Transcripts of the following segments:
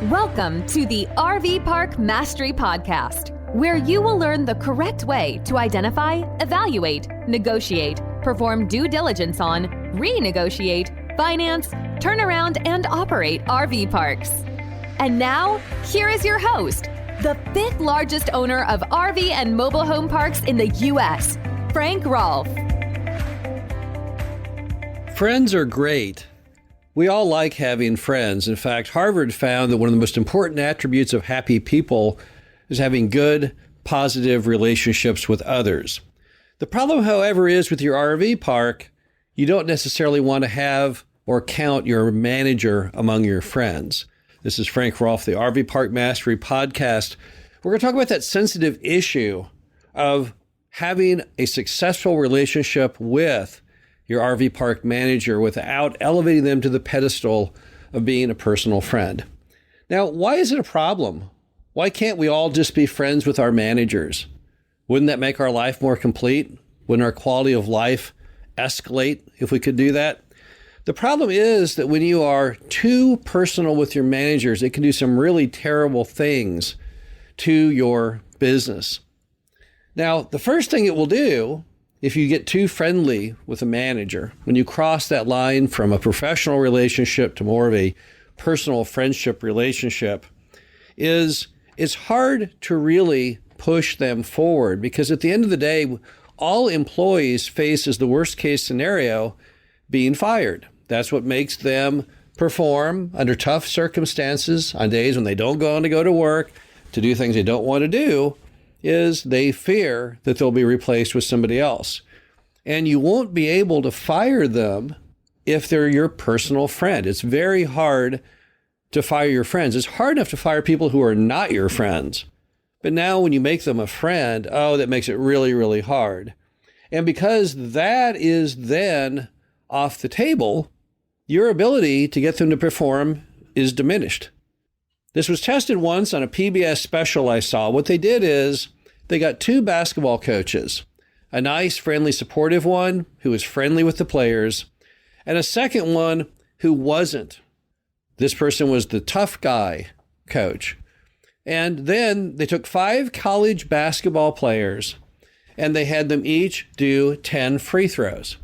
Welcome to the RV Park Mastery Podcast, where you will learn the correct way to identify, evaluate, negotiate, perform due diligence on, renegotiate, finance, turn around, and operate RV parks. And now, here is your host, the fifth largest owner of RV and mobile home parks in the U.S., Frank Rolfe. Friends are great. We all like having friends. In fact, Harvard found that one of the most important attributes of happy people is having good, positive relationships with others. The problem, however, is with your RV park, you don't necessarily want to have or count your manager among your friends. This is Frank Rolfe, the RV Park Mastery Podcast. We're going to talk about that sensitive issue of having a successful relationship with your RV park manager without elevating them to the pedestal of being a personal friend. Now, why is it a problem? Why can't we all just be friends with our managers? Wouldn't that make our life more complete? Wouldn't our quality of life escalate if we could do that? The problem is that when you are too personal with your managers, it can do some really terrible things to your business. Now, the first thing it will do, if you get too friendly with a manager, when you cross that line from a professional relationship to more of a personal friendship relationship, is it's hard to really push them forward, because at the end of the day, all employees face as the worst case scenario being fired. That's what makes them perform under tough circumstances on days when they don't want to go to work to do things they don't want to do, is they fear that they'll be replaced with somebody else. And you won't be able to fire them if they're your personal friend. It's very hard to fire your friends. It's hard enough to fire people who are not your friends. But now when you make them a friend, that makes it really, really hard. And because that is then off the table, your ability to get them to perform is diminished. This was tested once on a PBS special I saw. What they did is they got two basketball coaches, a nice, friendly, supportive one who was friendly with the players, and a second one who wasn't. This person was the tough guy coach. And then they took 5 college basketball players and they had them each do 10 free throws.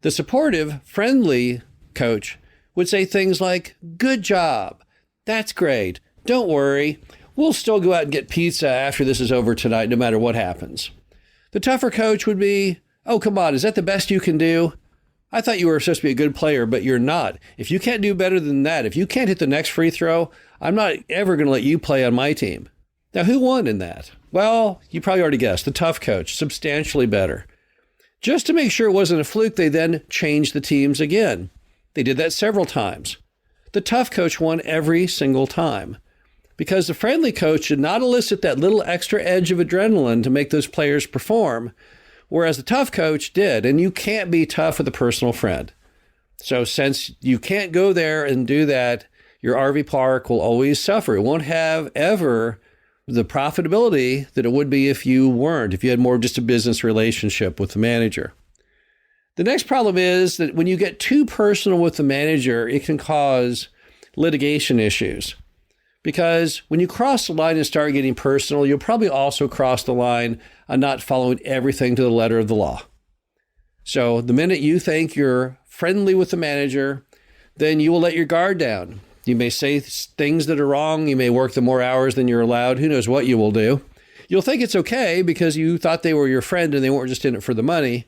The supportive, friendly coach would say things like, "Good job. That's great. Don't worry. We'll still go out and get pizza after this is over tonight, no matter what happens." The tougher coach would be, "Oh, come on. Is that the best you can do? I thought you were supposed to be a good player, but you're not. If you can't do better than that, if you can't hit the next free throw, I'm not ever going to let you play on my team." Now, who won in that? Well, you probably already guessed. The tough coach, substantially better. Just to make sure it wasn't a fluke, they then changed the teams again. They did that several times. The tough coach won every single time, because the friendly coach did not elicit that little extra edge of adrenaline to make those players perform, whereas the tough coach did. And you can't be tough with a personal friend. So since you can't go there and do that, your RV park will always suffer. It won't have ever the profitability that it would be if you weren't, if you had more of just a business relationship with the manager. The next problem is that when you get too personal with the manager, it can cause litigation issues. Because when you cross the line and start getting personal, you'll probably also cross the line on not following everything to the letter of the law. So the minute you think you're friendly with the manager, then you will let your guard down. You may say things that are wrong. You may work the more hours than you're allowed. Who knows what you will do. You'll think it's okay because you thought they were your friend and they weren't just in it for the money.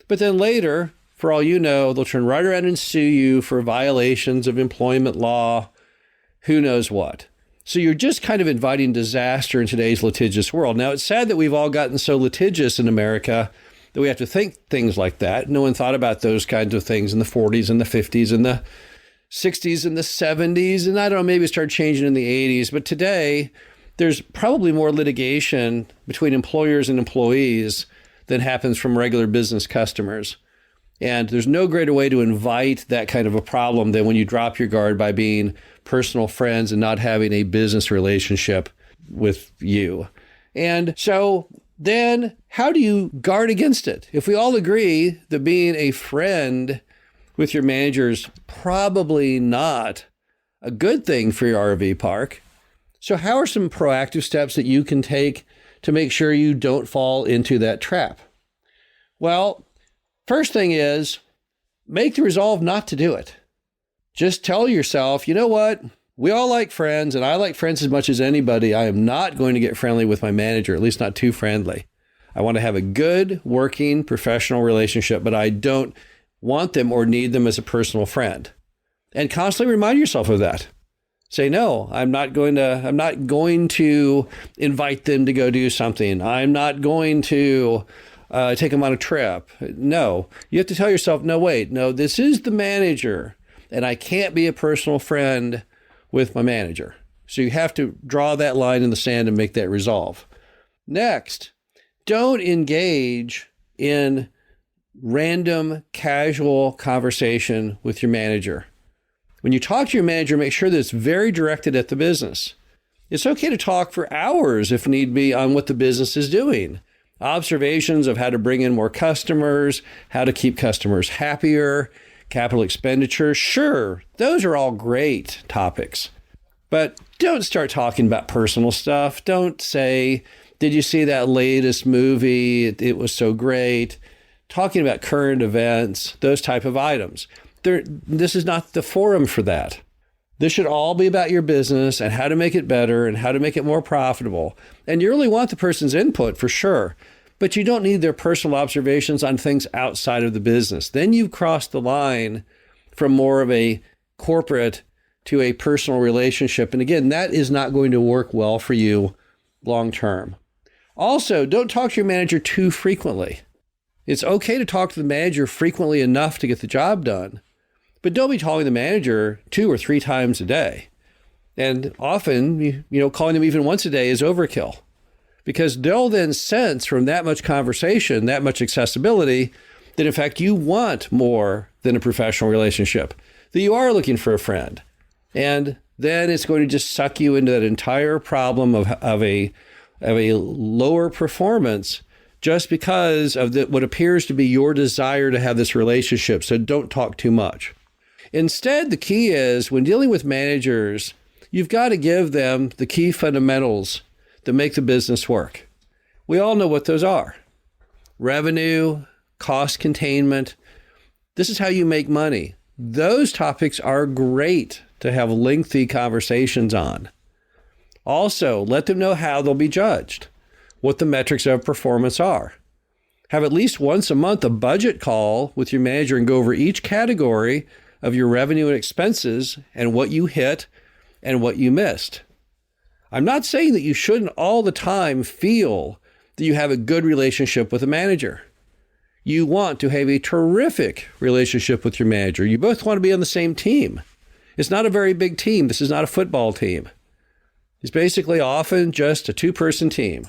But then later, for all you know, they'll turn right around and sue you for violations of employment law, who knows what. So you're just kind of inviting disaster in today's litigious world. Now, it's sad that we've all gotten so litigious in America that we have to think things like that. No one thought about those kinds of things in the 40s and the 50s and the 60s and the 70s. And I don't know, maybe it started changing in the 80s. But today, there's probably more litigation between employers and employees than happens from regular business customers. And there's no greater way to invite that kind of a problem than when you drop your guard by being personal friends and not having a business relationship with you. And so then how do you guard against it? If we all agree that being a friend with your manager is probably not a good thing for your RV park. So how are some proactive steps that you can take to make sure you don't fall into that trap? Well, first thing is make the resolve not to do it. Just tell yourself, you know what? We all like friends, and I like friends as much as anybody. I am not going to get friendly with my manager, at least not too friendly. I want to have a good, working, professional relationship, but I don't want them or need them as a personal friend. And constantly remind yourself of that. Say, no, I'm not going to invite them to go do something. I'm not going to take them on a trip. No, you have to tell yourself, no, wait, no, this is the manager, and I can't be a personal friend with my manager. So you have to draw that line in the sand and make that resolve. Next, don't engage in random, casual conversation with your manager. When you talk to your manager, make sure that it's very directed at the business. It's okay to talk for hours if need be on what the business is doing. Observations of how to bring in more customers, how to keep customers happier, capital expenditure. Sure, those are all great topics. But don't start talking about personal stuff. Don't say, did you see that latest movie? It was so great. Talking about current events, those type of items. This is not the forum for that. This should all be about your business and how to make it better and how to make it more profitable. And you really want the person's input for sure, but you don't need their personal observations on things outside of the business. Then you've crossed the line from more of a corporate to a personal relationship. And again, that is not going to work well for you long term. Also, don't talk to your manager too frequently. It's okay to talk to the manager frequently enough to get the job done, but don't be calling the manager 2 or 3 times a day. And often, calling them even once a day is overkill, because they'll then sense from that much conversation, that much accessibility, that in fact you want more than a professional relationship, that you are looking for a friend. And then it's going to just suck you into that entire problem of a lower performance just because of what appears to be your desire to have this relationship. So don't talk too much. Instead, the key is when dealing with managers, you've got to give them the key fundamentals that make the business work. We all know what those are. Revenue, cost containment. This is how you make money. Those topics are great to have lengthy conversations on. Also, let them know how they'll be judged, what the metrics of performance are. Have at least once a month a budget call with your manager and go over each category of your revenue and expenses and what you hit and what you missed. I'm not saying that you shouldn't all the time feel that you have a good relationship with a manager. You want to have a terrific relationship with your manager. You both want to be on the same team. It's not a very big team. This is not a football team. It's basically often just a 2-person team.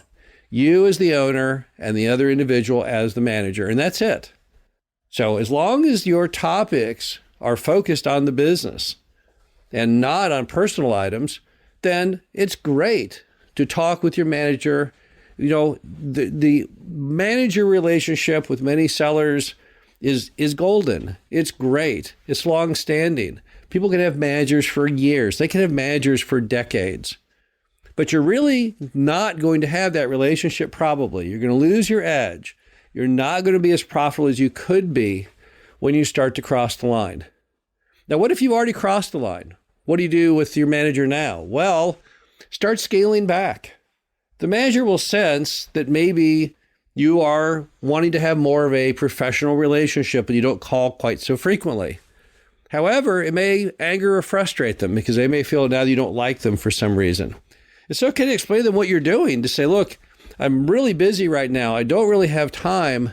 You as the owner and the other individual as the manager, and that's it. So as long as your topics are focused on the business and not on personal items, then it's great to talk with your manager. The manager relationship with many sellers is golden. It's great. It's long-standing. People can have managers for years. They can have managers for decades. But you're really not going to have that relationship probably. You're going to lose your edge. You're not going to be as profitable as you could be when you start to cross the line. Now, what if you've already crossed the line? What do you do with your manager now? Well, start scaling back. The manager will sense that maybe you are wanting to have more of a professional relationship and you don't call quite so frequently. However, it may anger or frustrate them because they may feel now that you don't like them for some reason. It's okay to explain to them what you're doing, to say, look, I'm really busy right now. I don't really have time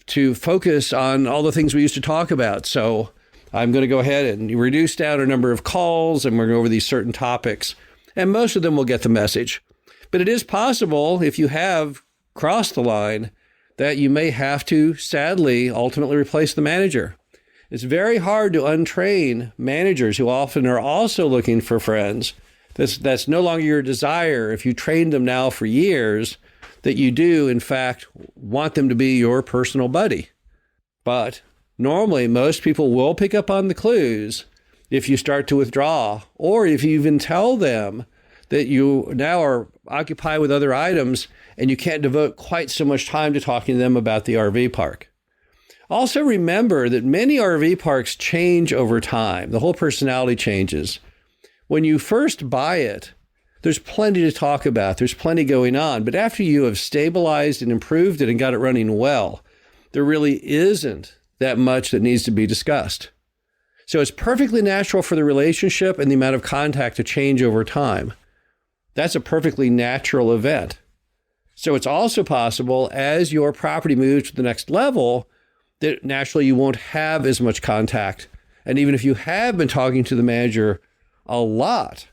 to focus on all the things we used to talk about. So I'm going to go ahead and reduce down our number of calls and we're going to go over these certain topics. And most of them will get the message. But it is possible, if you have crossed the line, that you may have to, sadly, ultimately replace the manager. It's very hard to untrain managers who often are also looking for friends. That's no longer your desire if you trained them now for years, that you do, in fact, want them to be your personal buddy. But normally, most people will pick up on the clues if you start to withdraw, or if you even tell them that you now are occupied with other items and you can't devote quite so much time to talking to them about the RV park. Also remember that many RV parks change over time. The whole personality changes. When you first buy it, there's plenty to talk about. There's plenty going on. But after you have stabilized and improved it and got it running well, there really isn't that much that needs to be discussed. So it's perfectly natural for the relationship and the amount of contact to change over time. That's a perfectly natural event. So it's also possible as your property moves to the next level that naturally you won't have as much contact. And even if you have been talking to the manager a lot,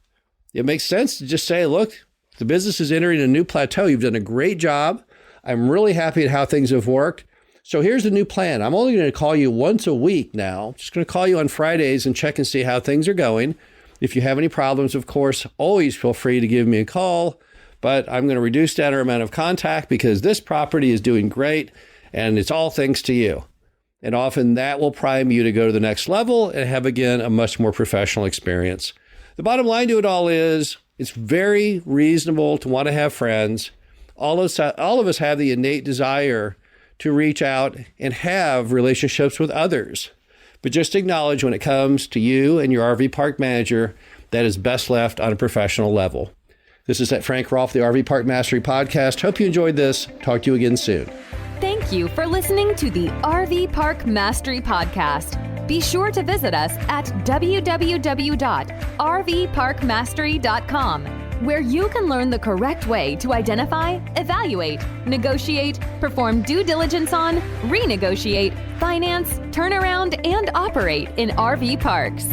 it makes sense to just say, look, the business is entering a new plateau. You've done a great job. I'm really happy at how things have worked. So here's the new plan. I'm only going to call you once a week now. Just going to call you on Fridays and check and see how things are going. If you have any problems, of course, always feel free to give me a call. But I'm going to reduce down our amount of contact because this property is doing great and it's all thanks to you. And often that will prime you to go to the next level and have, again, a much more professional experience. The bottom line to it all is it's very reasonable to want to have friends. All of us have the innate desire to reach out and have relationships with others. But just acknowledge when it comes to you and your RV park manager, that is best left on a professional level. This is Frank Rolfe, the RV Park Mastery Podcast. Hope you enjoyed this. Talk to you again soon. Thank you for listening to the RV Park Mastery Podcast. Be sure to visit us at www.rvparkmastery.com, where you can learn the correct way to identify, evaluate, negotiate, perform due diligence on, renegotiate, finance, turn around, and operate in RV parks.